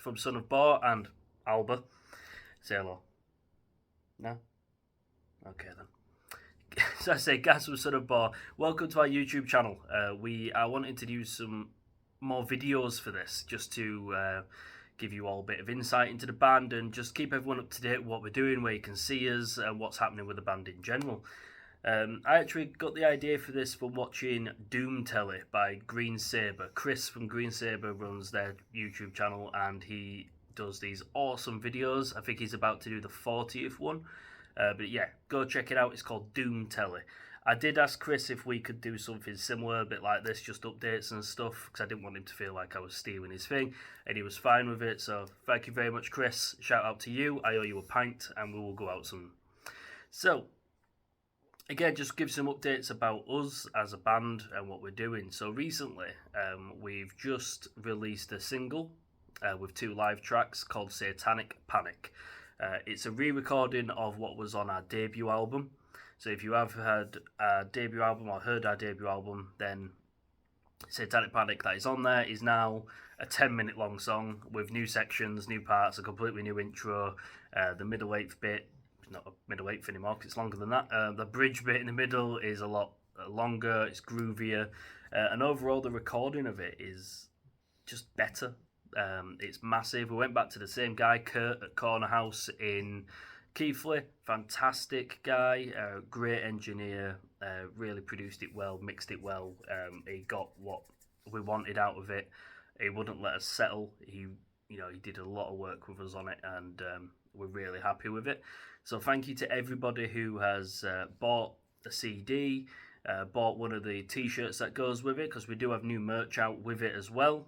from Son of Boar and Alba. Say hello. No? Okay then. So I say, Gareth from Son of Boar, welcome to our YouTube channel. We are wanting to do some more videos for this, just to give you all a bit of insight into the band and just keep everyone up to date with what we're doing, where you can see us, and what's happening with the band in general. I actually got the idea for this from watching Doom Telly by Green Saber. Chris from Green Saber runs their YouTube channel and he does these awesome videos. I think he's about to do the 40th one. But yeah, go check it out. It's called Doom Telly. I did ask Chris if we could do something similar, a bit like this, just updates and stuff, because I didn't want him to feel like I was stealing his thing, and he was fine with it. So thank you very much, Chris. Shout out to you. I owe you a pint, and we will go out soon. So again, just give some updates about us as a band and what we're doing. So recently, we've just released a single with 2 live tracks called Satanic Panic. It's a re-recording of what was on our debut album. So if you have heard our debut album or heard our debut album, then Satanic Panic that is on there is now a 10-minute long song with new sections, new parts, a completely new intro. The middle 8th bit, not a middle 8th anymore because it's longer than that. The bridge bit in the middle is a lot longer, it's groovier, and overall the recording of it is just better. It's massive. We went back to the same guy, Kurt, at Corner House in Keighley. Fantastic guy, great engineer, really produced it well, mixed it well. He got what we wanted out of it. He wouldn't let us settle. He did a lot of work with us on it, and we're really happy with it. So thank you to everybody who has bought a CD, bought one of the t-shirts that goes with it, because we do have new merch out with it as well.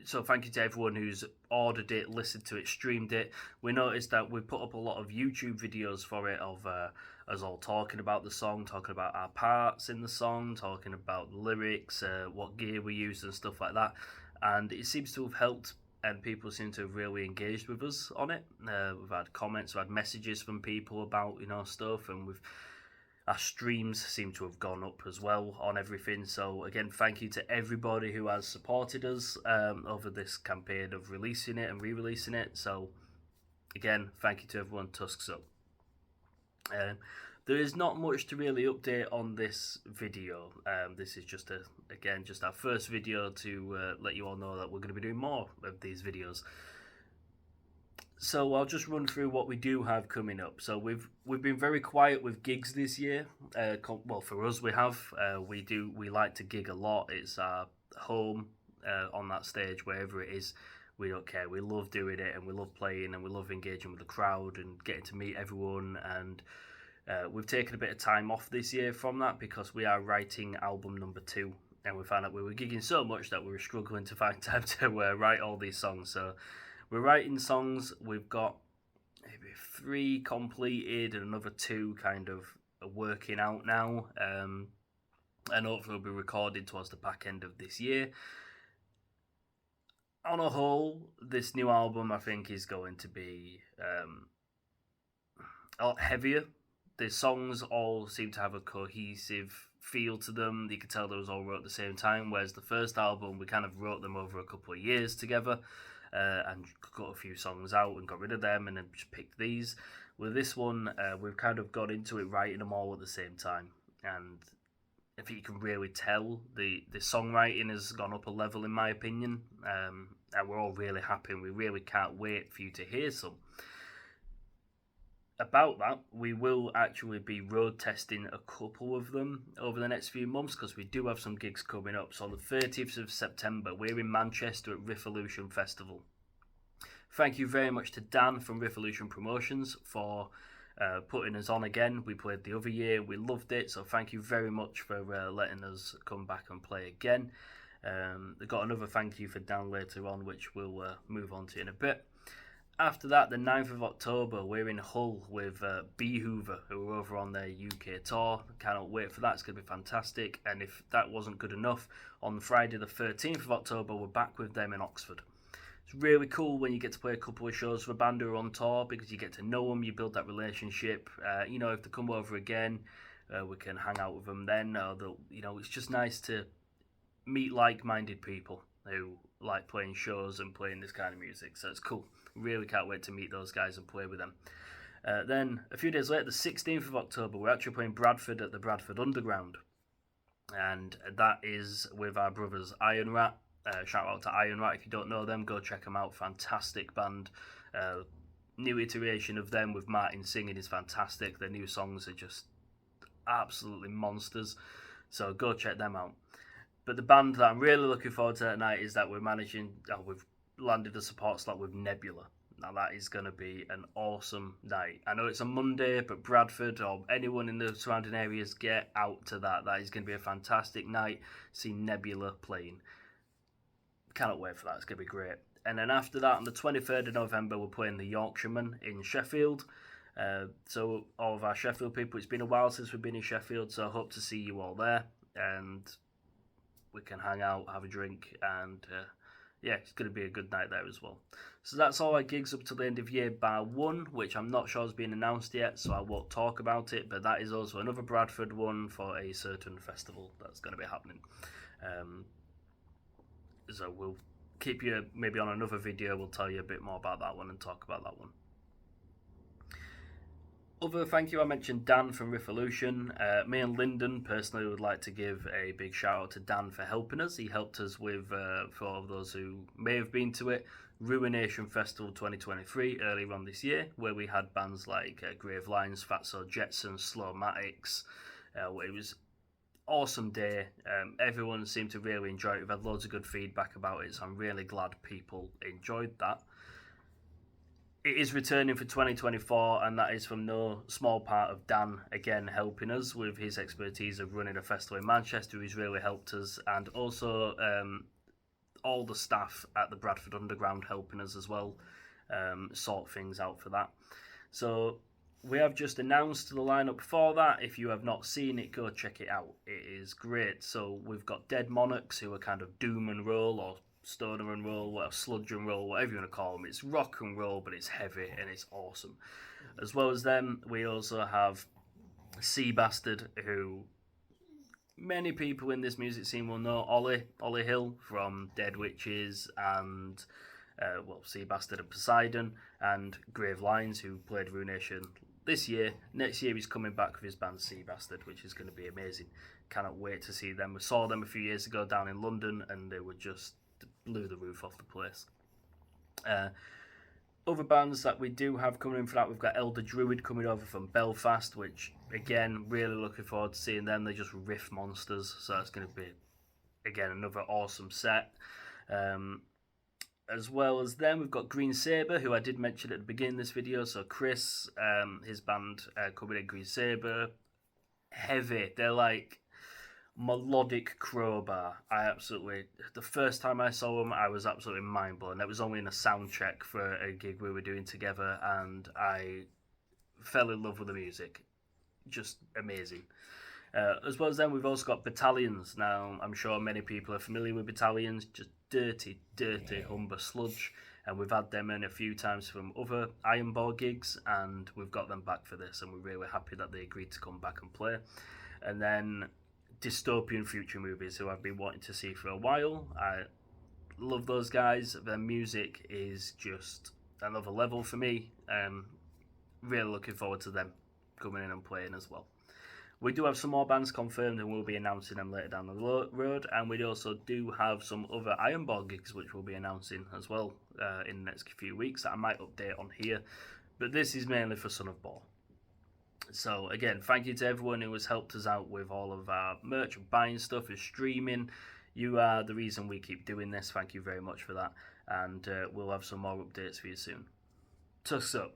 So thank you to everyone who's ordered it, listened to it, streamed it. We noticed that we put up a lot of YouTube videos for it of us all talking about the song, talking about our parts in the song, talking about the lyrics, what gear we used and stuff like that. And it seems to have helped, and people seem to have really engaged with us on it. We've had comments, we've had messages from people about stuff, and our streams seem to have gone up as well on everything. So again, thank you to everybody who has supported us over this campaign of releasing it and re-releasing it. So again, thank you to everyone. Tusks up. There is not much to really update on this video. This is just our first video to let you all know that we're going to be doing more of these videos. So I'll just run through what we do have coming up. So we've been very quiet with gigs this year. Well, for us, we have. We like to gig a lot. It's our home on that stage, wherever it is. We don't care. We love doing it, and we love playing, and we love engaging with the crowd and getting to meet everyone. And we've taken a bit of time off this year from that because we are writing album number 2. And we found out we were gigging so much that we were struggling to find time to write all these songs. So we're writing songs. We've got maybe 3 completed and another 2 kind of working out now. And hopefully we'll be recorded towards the back end of this year. On a whole, this new album I think is going to be a lot heavier. The songs all seem to have a cohesive feel to them. You can tell they was all wrote at the same time, whereas the first album we kind of wrote them over a couple of years together. And got a few songs out and got rid of them and then just picked these. With this one, we've kind of got into it writing them all at the same time. And I think you can really tell the songwriting has gone up a level in my opinion. And we're all really happy and we really can't wait for you to hear some. About that, we will actually be road testing a couple of them over the next few months because we do have some gigs coming up. So on the 30th of September, we're in Manchester at Riffolution Festival. Thank you very much to Dan from Riffolution Promotions for putting us on again. We played the other year, we loved it, so thank you very much for letting us come back and play again. I've got another thank you for Dan later on, which we'll move on to in a bit. After that, the 9th of October, we're in Hull with B. Hoover, who are over on their UK tour. Cannot wait for that. It's going to be fantastic. And if that wasn't good enough, on Friday the 13th of October, we're back with them in Oxford. It's really cool when you get to play a couple of shows for a band who are on tour because you get to know them, you build that relationship. If they come over again, we can hang out with them then. It's just nice to meet like-minded people. who like playing shows and playing this kind of music. So it's cool. Really can't wait to meet those guys and play with them. Then a few days later, the 16th of October, we're actually playing Bradford at the Bradford Underground. And that is with our brothers Iron Rat. Shout out to Iron Rat. If you don't know them, go check them out. Fantastic band. New iteration of them with Martin singing is fantastic. Their new songs are just absolutely monsters. So go check them out. But the band that I'm really looking forward to tonight is that we've landed a support slot with Nebula. Now that is going to be an awesome night. I know it's a Monday, but Bradford or anyone in the surrounding areas, get out to that. That is going to be a fantastic night. See Nebula playing. Cannot wait for that. It's going to be great. And then after that, on the 23rd of November, we're playing the Yorkshiremen in Sheffield. So all of our Sheffield people, it's been a while since we've been in Sheffield, so I hope to see you all there. And we can hang out, have a drink, and yeah, it's going to be a good night there as well. So that's all our gigs up to the end of year bar one, which I'm not sure has been announced yet, so I won't talk about it, but that is also another Bradford one for a certain festival that's going to be happening. So we'll keep you, maybe on another video, we'll tell you a bit more about that one and talk about that one. Other thank you, I mentioned Dan from Revolution. Me and Lyndon personally would like to give a big shout out to Dan for helping us. He helped us with, for all of those who may have been to it, Ruination Festival 2023 earlier on this year, where we had bands like Grave Lines, Fatso Jetson, Slowmatics. It was awesome day. Everyone seemed to really enjoy it. We've had loads of good feedback about it, so I'm really glad people enjoyed that. It is returning for 2024, and that is from no small part of Dan, again, helping us with his expertise of running a festival in Manchester. He's really helped us, and also all the staff at the Bradford Underground helping us as well, sort things out for that. So we have just announced the lineup for that. If you have not seen it, go check it out. It is great. So we've got Dead Monarchs, who are kind of doom and roll, or stoner and roll, or sludge and roll, whatever you want to call them. It's rock and roll, but it's heavy and it's awesome. As well as them, we also have Sea Bastard, who many people in this music scene will know. Ollie Hill from Dead Witches and Sea Bastard and Poseidon, and Grave Lines, who played Ruination this year. Next year he's coming back with his band Sea Bastard, which is going to be amazing. Cannot wait to see them. We saw them a few years ago down in London, and they were just blew the roof off the place. Other bands that we do have coming in for that, we've got Elder Druid coming over from Belfast, which again, really looking forward to seeing them. They're just riff monsters, so it's going to be again another awesome set. As well as them, we've got Green Saber, who I did mention at the beginning of this video. So Chris, his band coming in, Green Saber, heavy. They're like melodic crowbar. The first time I saw them, I was absolutely mind blown. It was only in a sound check for a gig we were doing together, and I fell in love with the music. Just amazing. As well as them, we've also got Battalions. Now, I'm sure many people are familiar with Battalions, just dirty Humber sludge, and we've had them in a few times from other Iron Bar gigs, and we've got them back for this, and we're really happy that they agreed to come back and play. And then Dystopian Future Movies, who I've been wanting to see for a while. I love those guys. Their music is just another level for me. Really looking forward to them coming in and playing as well. We do have some more bands confirmed, and we'll be announcing them later down the road, and we also do have some other Iron Bar gigs which we'll be announcing as well in the next few weeks that I might update on here, but this is mainly for Son of Boar. So again, thank you to everyone who has helped us out with all of our merch and buying stuff and streaming. You are the reason we keep doing this. Thank you very much for that, and we'll have some more updates for you soon. Tuss up.